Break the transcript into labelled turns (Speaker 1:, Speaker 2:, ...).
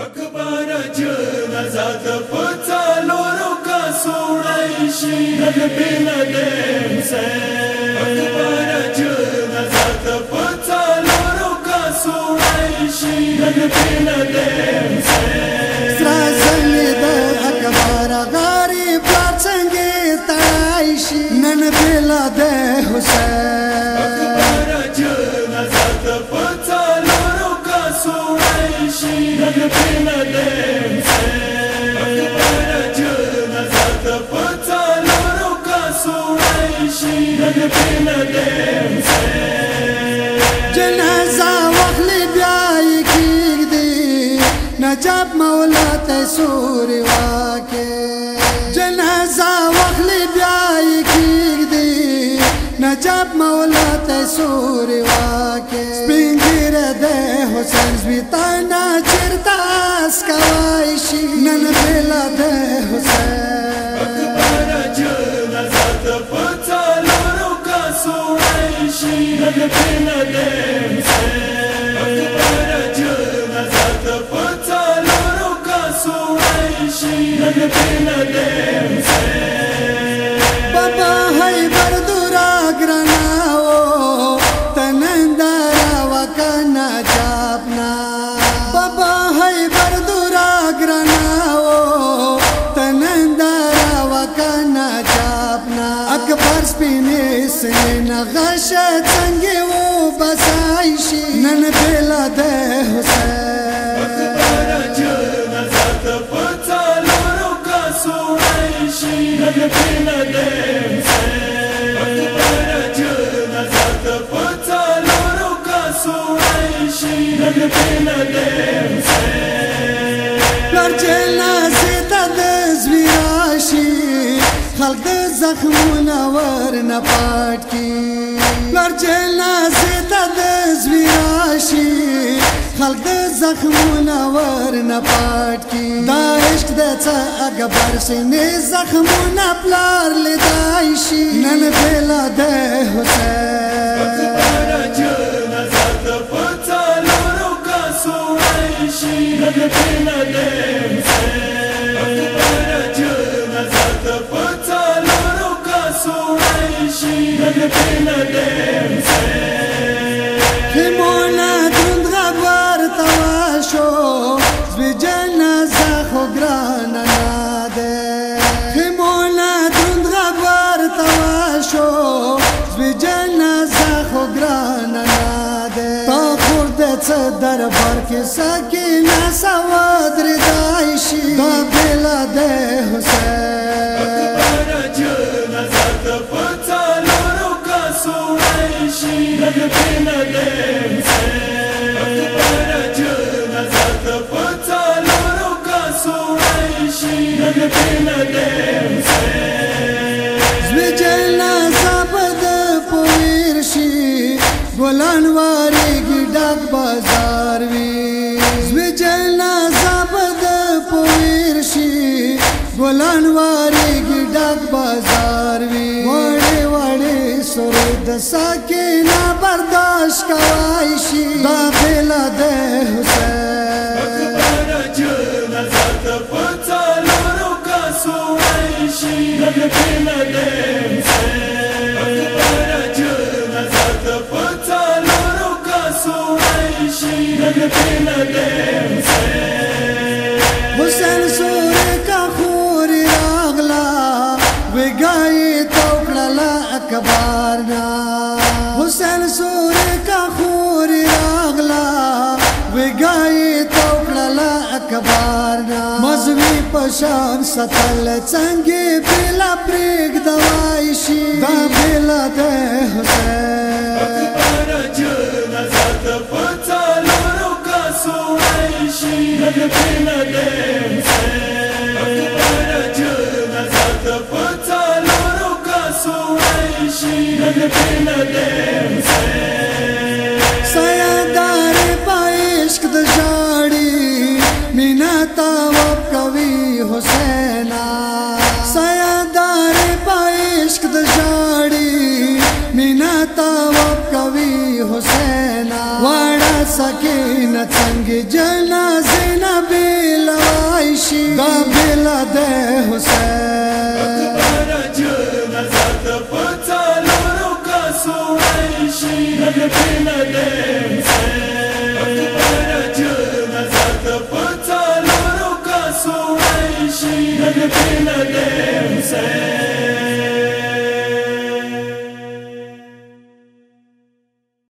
Speaker 1: اکبر جنازه د پڅالورو کا سوړی شي نن بل دې سه اکبر جنازه د پڅالورو کا سوړی شي نن بل دې سه
Speaker 2: سرازلې د اکبر غریب څنګه تړای شي نن بل دې حسین
Speaker 1: اکبر جنازه د پڅالورو کا سوړی شي نن بل دې سه اکبر جنازه د پڅالورو کا سوړی شي نن بل دې سه
Speaker 2: جنازه واخلې بیا یې کېږدي نجاب مولا ته سوري واکې جنازه واخلې بیا یې کېږدي نجاب مولا ته سوري واکې سپین ږیره د حسین زویتانا چېرته اسکوای شي نن بېله د حسین
Speaker 1: اکبر جنازه د پڅالورو کا سوړی شي نن بل دې سه اکبر جنازه د پڅالورو کا سوړی شي نن بل دې سه
Speaker 2: بابا هاي بردورا گرناو تنندارا وکنا چاپنا بابا هاي بردورا گرناو تنندارا وکنا چاپنا اکبر سپینې سنې نغش څنګه و بسای شي نن بلا د حسین
Speaker 1: اکبر جنازه د پڅالورو کا سوړی شي نن بل دې سه اکبر جنازه د پڅالورو کا سوړی شي نن بل دې سه
Speaker 2: پلار جنازې ته د زوی راشي خلق د زخمونه ورنه پاټ کی پلار جنازې ته د زوی راشي خلق د زخمونه ورنه پاټ کی دا عشق د څه اکبر سینې زخمونه پلار لیدای شي نن بېله د حسین
Speaker 1: اکبر جنازه د پڅالورو کا سوړی شي نن بل دې سه اکبر جنازه د پڅالورو کا سوړی شي نن بل دې سه
Speaker 2: خیمونه دروند غږ ورته وشو زوی جنازه خو ګرانه نه ده خیمونه دروند غږ ورته وشو زوی جنازه خو ګرانه نه ده تا خور د څه دربار کې سکینه سودرېدای شي دا بېله د حسین
Speaker 1: اکبر جنازه د پڅالورو کا سوړی شي نن بل دې سه اکبر جنازه د پڅالورو کا سوړی شي نن بل دې سه
Speaker 2: زوی جنازه به د پویر شي ګلان واریږي ډک بازار وي زوی جنازه به د پویر شي ګلان واریږي ډک بازار وي وړې وړې سورې د سکینه برداشت کوای شي دا بېله د حسین
Speaker 1: اکبر جنازه د پڅالورو کا سوړی شي نن بل دې سه اکبر جنازه د پڅالورو کا سوړی شي نن بل دې سه
Speaker 2: حسین سورې کا خوري راغلا وګای توکړه اکبر نا حسین سورې کا خوري راغلا وګای توکړه اکبر نا مزوی پشان ستل څنګه بلا پرېګ دوای شي دا بلا د حسین
Speaker 1: اکبر جنازه د پڅالورو کا سوړی شي نن بل دې سه اکبر جنازه د پڅالورو کا سوړی شي نن بل دې سه
Speaker 2: سیادار پایشک د جاړي مینا تا وب کوي حسینا سیادار پایشک د جاړي مینا تا وب کوي حسینا واړه سکینه څنګه جنازه نبی دا بلا ده حسین
Speaker 1: اکبر جنازه د پڅالورو کاسو عیشي نبی نه ده